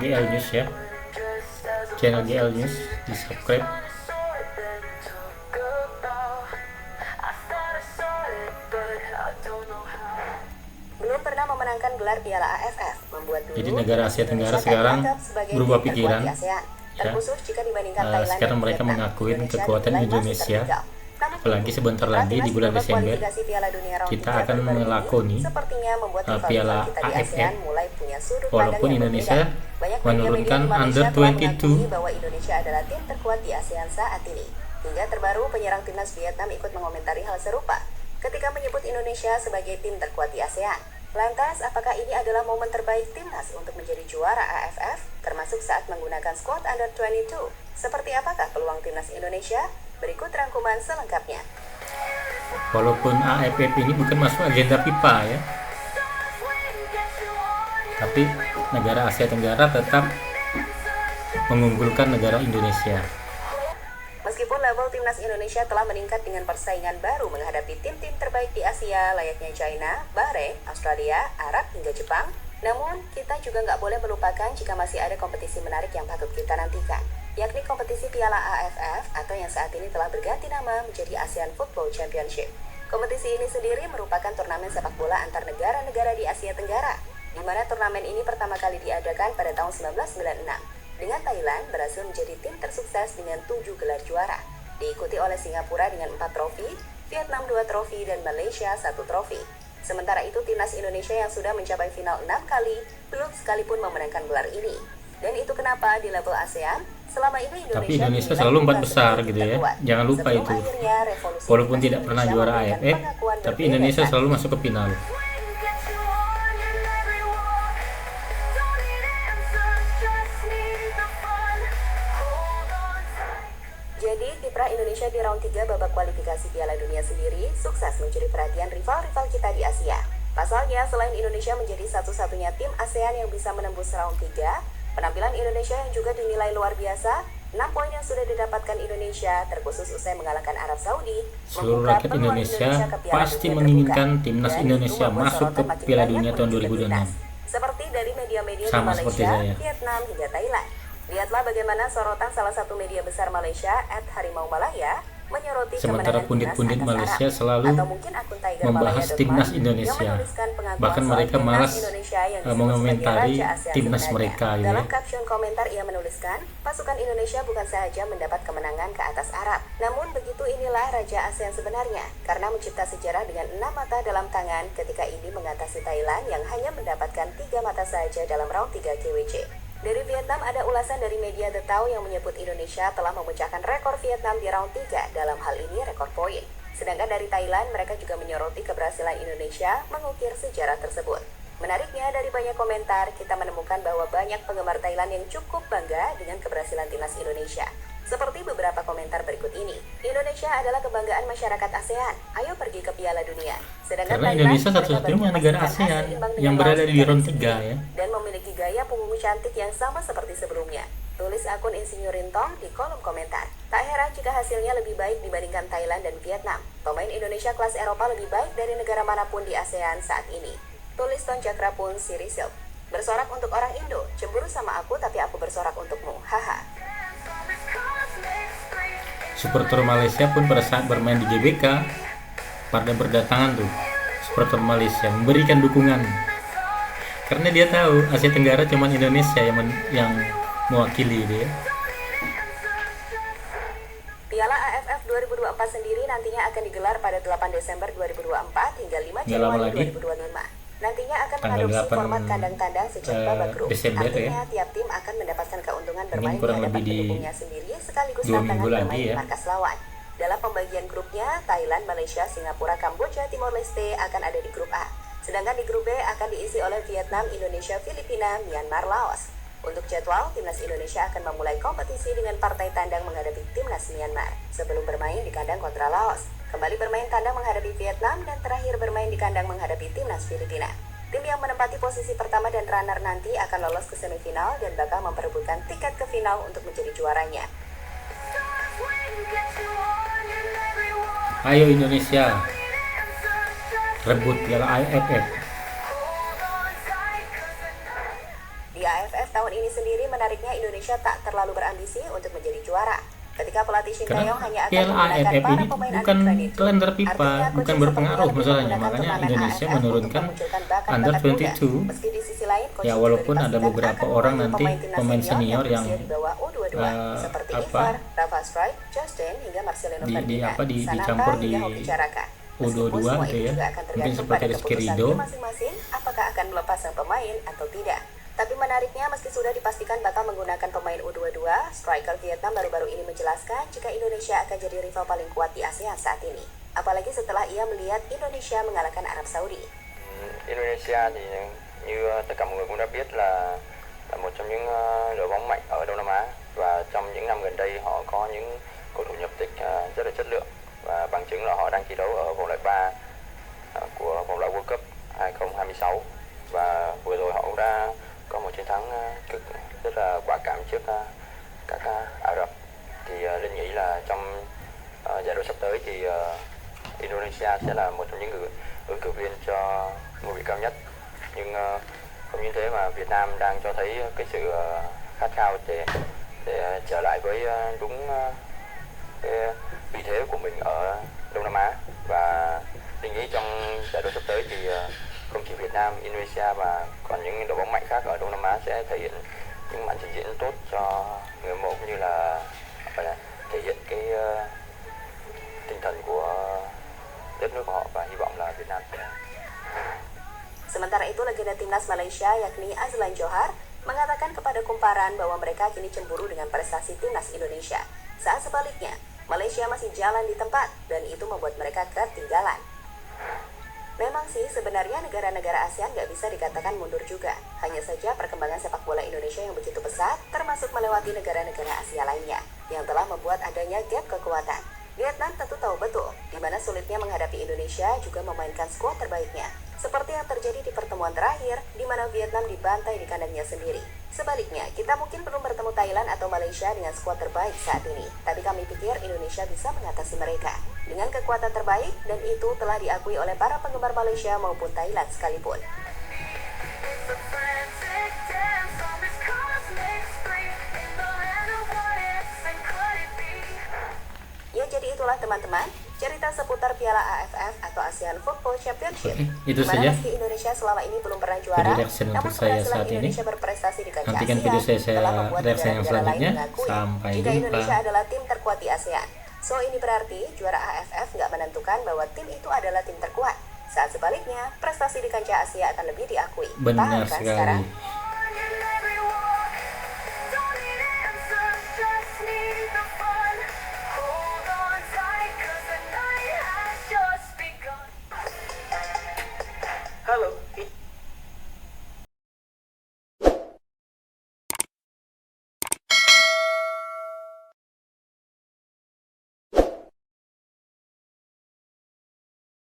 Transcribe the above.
GL News ya, channel GL News, di subscribe. Belum pernah memenangkan gelar Piala AFF membuat dulu Jadi negara Asia Tenggara sekarang berubah pikiran ya. Sekarang mereka mengakuin kekuatan Indonesia, apalagi sebentar lagi di bulan Desember kita akan melakoni Piala AFF, walaupun Indonesia menurunkan under 22 bahwa Indonesia adalah tim terkuat di ASEAN saat ini. Hingga terbaru penyerang timnas Vietnam ikut mengomentari hal serupa ketika menyebut Indonesia sebagai tim terkuat di ASEAN. Lantas, apakah ini adalah momen terbaik timnas untuk menjadi juara AFF, termasuk saat menggunakan squad under 22? Seperti apakah peluang timnas Indonesia? Berikut rangkuman selengkapnya. Walaupun AFF ini bukan masuk agenda FIFA ya, tapi negara Asia Tenggara tetap mengunggulkan negara Indonesia. Meskipun level timnas Indonesia telah meningkat dengan persaingan baru menghadapi tim-tim terbaik di Asia layaknya China, Bahrain, Australia, Arab hingga Jepang, namun kita juga nggak boleh melupakan jika masih ada kompetisi menarik yang patut kita nantikan, yakni kompetisi Piala AFF atau yang saat ini telah berganti nama menjadi ASEAN Football Championship. Kompetisi ini sendiri merupakan turnamen sepak bola antar negara-negara di Asia Tenggara, di mana turnamen ini pertama kali diadakan pada tahun 1996. Dengan Thailand berhasil menjadi tim tersukses dengan 7 gelar juara, diikuti oleh Singapura dengan 4 trofi, Vietnam 2 trofi, dan Malaysia 1 trofi. Sementara itu timnas Indonesia yang sudah mencapai final 6 kali, belum sekalipun memenangkan gelar ini. Dan itu kenapa di level ASEAN, selama ini Indonesia selalu 4 besar gitu ya, jangan lupa itu. Walaupun tidak pernah juara AFF, tapi Indonesia selalu masuk ke final. Jadi, kiprah Indonesia di round 3 babak kualifikasi Piala Dunia sendiri sukses mencuri perhatian rival-rival kita di Asia. Pasalnya, selain Indonesia menjadi satu-satunya tim ASEAN yang bisa menembus round 3, penampilan Indonesia yang juga dinilai luar biasa, 6 poin yang sudah didapatkan Indonesia, terkhusus usai mengalahkan Arab Saudi. Seluruh rakyat Indonesia pasti menginginkan timnas Indonesia masuk ke Piala Dunia tahun 2026. Seperti dari media-media di Sama seperti Malaysia, saya. Vietnam, hingga Thailand. Lihatlah bagaimana sorotan salah satu media besar Malaysia, @harimau_malaya, menyoroti Sementara kemenangan pundit-pundit timnas atas Malaysia Arab. selalu Atau mungkin akun Tiger membahas Malaya timnas yang Indonesia. menuliskan pengakuan Bahkan soal mereka timnas malas Indonesia yang disebut mengomentari sebagai Raja ASEAN timnas sebenarnya. mereka gitu Dalam ya. caption komentar ia menuliskan, pasukan Indonesia bukan saja mendapat kemenangan ke atas Arab, namun begitu inilah Raja ASEAN sebenarnya, karena mencipta sejarah dengan 6 mata dalam tangan ketika ini mengatasi Thailand yang hanya mendapatkan 3 mata saja dalam round 3 KWC. Dari Vietnam ada ulasan dari media The Tao yang menyebut Indonesia telah memecahkan rekor Vietnam di round 3, dalam hal ini rekor poin. Sedangkan dari Thailand mereka juga menyoroti keberhasilan Indonesia mengukir sejarah tersebut. Menariknya dari banyak komentar kita menemukan bahwa banyak penggemar Thailand yang cukup bangga dengan keberhasilan timnas Indonesia. Seperti beberapa komentar berikut ini. Indonesia adalah kebanggaan masyarakat ASEAN. Ayo pergi ke Piala Dunia. Sedangkan Karena Thailand, Indonesia satu-satunya negara ASEAN yang berada di round 3 ya. dan memiliki gaya punggung cantik yang sama seperti sebelumnya. Tulis akun Insinyur Rintong di kolom komentar. Tak heran jika hasilnya lebih baik dibandingkan Thailand dan Vietnam. Pemain Indonesia kelas Eropa lebih baik dari negara manapun di ASEAN saat ini. Tulis Ton Cakra pun Sirisil. Bersorak untuk orang Indo, cemburu sama aku tapi aku bersorak untukmu. Haha. Supporter Malaysia pun pada saat bermain di GBK pada berdatangan tuh supporter Malaysia memberikan dukungan karena dia tahu Asia Tenggara cuma Indonesia yang mewakili dia. Piala AFF 2024 sendiri nantinya akan digelar pada 8 Desember 2024 hingga 5 Nggak lama Januari lagi. 2025. Nantinya akan Tanggal mengadopsi 8, format kandang-tandang sejak babak grup. Desember Artinya ya. tiap tim akan mendapatkan keuntungan bermain di kurang hadapan lebih di pendukungnya sendiri sekaligus 2 tantangan minggu bermain lagi di ya. markas lawan. Dalam pembagian grupnya, Thailand, Malaysia, Singapura, Kamboja, Timor Leste akan ada di grup A. Sedangkan di grup B akan diisi oleh Vietnam, Indonesia, Filipina, Myanmar, Laos. Untuk jadwal, timnas Indonesia akan memulai kompetisi dengan partai tandang menghadapi timnas Myanmar sebelum bermain di kandang kontra Laos, kembali bermain tandang menghadapi Vietnam, dan terakhir bermain di kandang menghadapi timnas Filipina. Tim yang menempati posisi pertama dan runner nanti akan lolos ke semifinal dan bakal memperebutkan tiket ke final untuk menjadi juaranya. Ayo Indonesia rebut Piala AFF. Di AFF tahun tahun ini sendiri menariknya Indonesia tak terlalu berambisi untuk menjadi juara. Ketika pelatih Shin Taeyong hanya akan Piala menggunakan AFF para ini pemain bukan undergraduate. kalender FIFA, Artinya, bukan coaching berpengaruh sepertinya masalahnya. lebih Makanya menggunakan Indonesia turnamen menurunkan AFF untuk memunculkan Under bakat-bakat muda. 22. Meski di sisi lain, Ya coaching walaupun juga ada dipastikan beberapa akan orang memanggil nanti timnas pemain senior yang berusia di bawah U22 seperti apa Ivar, Rafa Strijk, Justin hingga Marcelino Ferdinand, dicampur di hingga Hoki Caraka. U22 Semua gitu itu ya. juga akan Mungkin tergantung seperti pada Rizky keputusan Ridho. tim masing-masing apakah akan melepas sang pemain atau tidak. Tapi menariknya, meski sudah dipastikan bakal menggunakan pemain U22, striker Vietnam baru-baru ini menjelaskan jika Indonesia akan jadi rival paling kuat di ASEAN saat ini. Apalagi setelah ia melihat Indonesia mengalahkan Arab Saudi. Indonesia thì như tất cả mọi người cũng đã biết là một trong những đội bóng mạnh ở Đông Nam Á, và trong những năm gần đây họ có những cầu thủ nhập tịch rất là chất lượng, và bằng chứng là họ đang thi đấu ở vòng loại 3 của vòng loại World Cup 2026, và vừa rồi họ cũng đã có một chiến thắng rất là quả cảm trước các Ả Rập. Thì Linh nghĩ là trong giải đấu sắp tới thì Indonesia sẽ là một trong những ứng cử viên cho ngôi vị cao nhất. Nhưng không những thế mà Việt Nam đang cho thấy cái sự khát khao để trở lại với đúng cái vị thế của mình ở Đông Nam Á. Và Linh nghĩ trong giải đấu sắp tới thì không chỉ Việt Nam, Indonesia mà còn những đội bóng mạnh khác ở Đông Nam Á sẽ thể hiện những màn trình diễn tốt cho người hâm mộ, cũng như là thể hiện cái tinh thần của đất nước của họ, và hy vọng là Việt Nam sẽ. Sementara itu, legenda timnas Malaysia yakni Azlan Johar mengatakan kepada Kumparan bahwa mereka kini cemburu dengan prestasi timnas Indonesia. Saat sebaliknya, Malaysia masih jalan di tempat dan itu membuat mereka ketinggalan. Memang sih, sebenarnya negara-negara ASEAN nggak bisa dikatakan mundur juga. Hanya saja perkembangan sepak bola Indonesia yang begitu pesat, termasuk melewati negara-negara Asia lainnya, yang telah membuat adanya gap kekuatan. Vietnam tentu tahu betul di mana sulitnya menghadapi Indonesia juga memainkan skuad terbaiknya. Seperti yang terjadi di pertemuan terakhir, di mana Vietnam dibantai di kandangnya sendiri. Sebaliknya, kita mungkin belum bertemu Thailand atau Malaysia dengan skuad terbaik saat ini. Tapi kami pikir Indonesia bisa mengatasi mereka dengan kekuatan terbaik, dan itu telah diakui oleh para penggemar Malaysia maupun Thailand sekalipun. Ya, jadi itulah teman-teman, cerita seputar Piala AFF atau ASEAN Football Championship. Itu Dimana saja meski Indonesia selama ini belum pernah juara, video reaction namun untuk saya keberhasilan saat ini. Indonesia berprestasi di kancah Nantikan ASEAN video saya telah membuat reaction yang negara-negara lain selanjutnya. mengakui Sampai jika jumpa. Indonesia adalah tim terkuat di ASEAN. So, ini berarti juara AFF nggak menentukan bahwa tim itu adalah tim terkuat. Saat sebaliknya, prestasi di kancah Asia akan lebih diakui. Benar Paham kan sekali. sekarang?